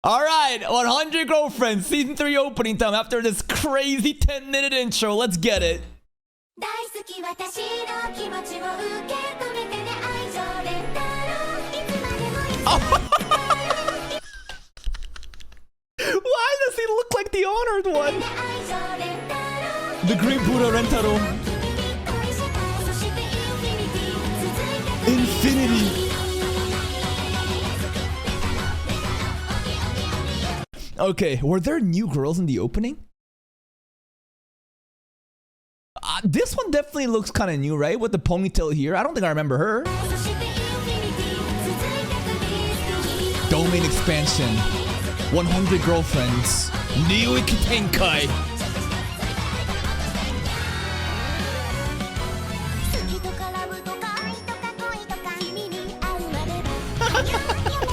All right, 100 Girlfriends, Season 3 opening time after this crazy 10-minute intro. Let's get it. Why does he look like the honored one? The Green Buddha Rentaro. Infinity. Okay, were there new girls in the opening? This one definitely looks kind of new, right? With the ponytail here. I don't think I remember her. Domain expansion. 100 Girlfriends. Ryuiki Tenkai.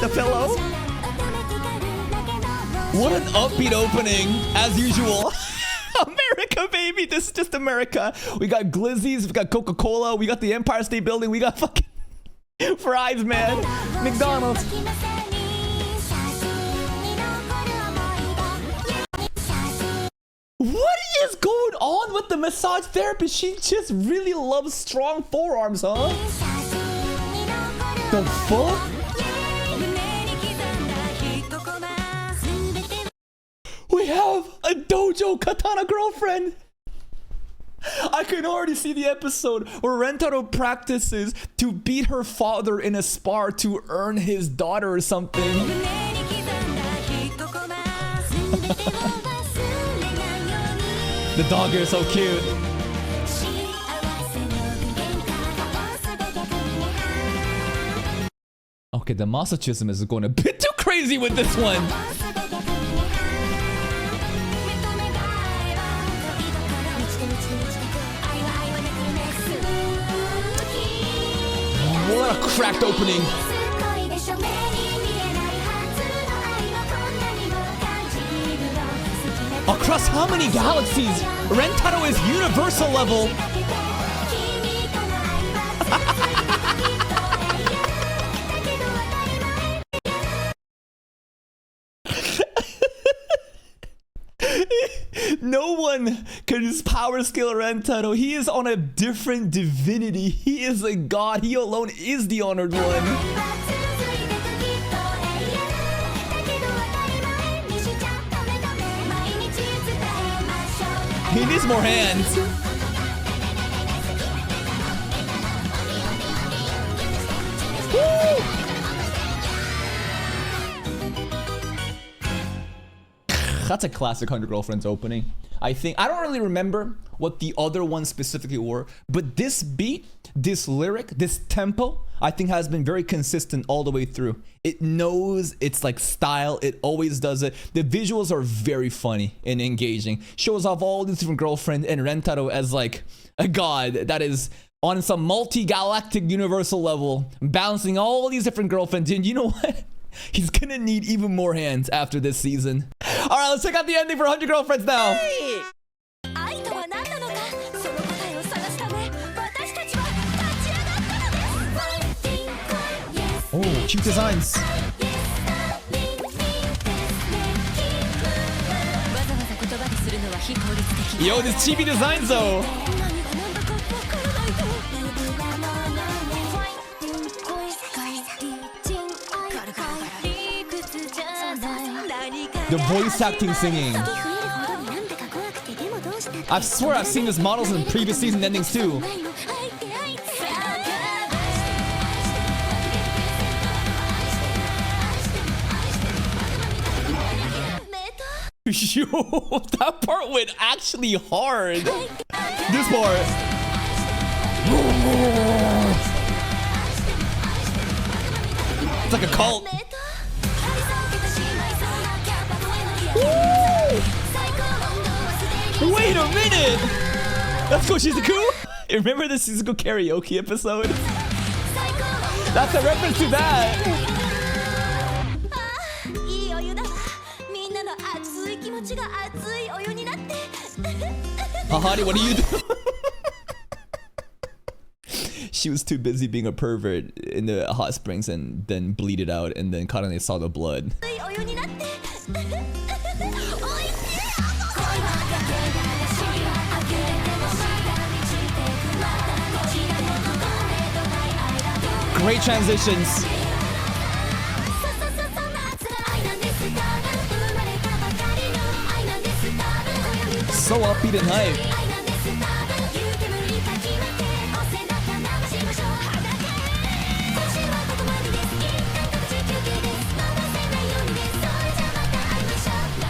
The pillow? What an upbeat opening, as usual. America, baby. This is just America. We got Glizzies, we got Coca-Cola, we got the Empire State Building, we got fucking fries, man. McDonald's. What is going on with the massage therapist? She just really loves strong forearms, huh? The fuck? We have a dojo katana girlfriend. I can already see the episode where Rentaro practices to beat her father in a spar to earn his daughter or something. The dog is so cute. Okay, the masochism is going a bit too crazy with this one. What a cracked opening. Across how many galaxies? Rentaro is universal level. No one can just power scale Rentaro. He is on a different divinity. He is a god. He alone is the honored one. He needs more hands. Woo! That's a classic 100 Girlfriends opening. I don't really remember what the other ones specifically were, but this beat, this lyric, this tempo, I think has been very consistent all the way through. It knows its like style, it always does it. The visuals are very funny and engaging. Shows off all these different girlfriends and Rentaro as like a god that is on some multi-galactic universal level, balancing all these different girlfriends. And you know what? He's gonna need even more hands after this season. All right, let's check out the ending for 100 Girlfriends now. Hey! Oh, cute designs. Yo, this chibi designs though. The voice acting, singing. I swear I've seen this models in previous season endings too. Yo, that part went actually hard. This part. It's like a cult. Wait a minute! Let's go Shizuku! Remember the Shizuku karaoke episode? That's a reference to that! Hahari, what are you doing? She was too busy being a pervert in the hot springs and then bleeded out and then Karane saw the blood. Great transitions. So upbeat and hype.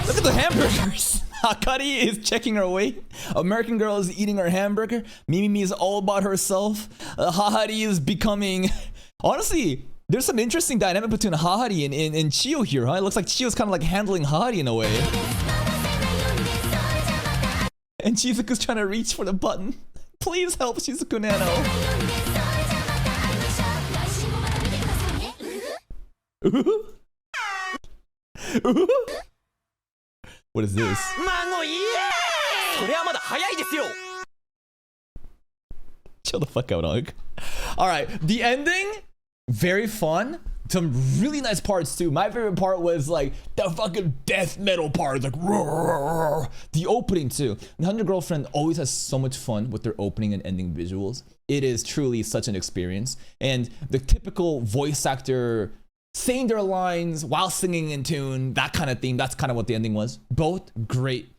Look at the hamburgers. Akari is checking her weight. American Girl is eating her hamburger. Mimi is all about herself. Hahari is becoming... Honestly, there's some interesting dynamic between Hahari and Chiyo here, huh? It looks like Chiyo's kind of like handling Hahari in a way. And Shizuku's trying to reach for the button. Please help Shizuku Nano. What is this? Chill the fuck out, Ugg. Alright, the ending, very fun. Some really nice parts too. My favorite part was like the fucking death metal part, like roar. The opening too. The 100 Girlfriend always has so much fun with their opening and ending visuals. It is truly such an experience. And the typical voice actor saying their lines while singing in tune, that kind of theme, that's kind of what the ending was. Both great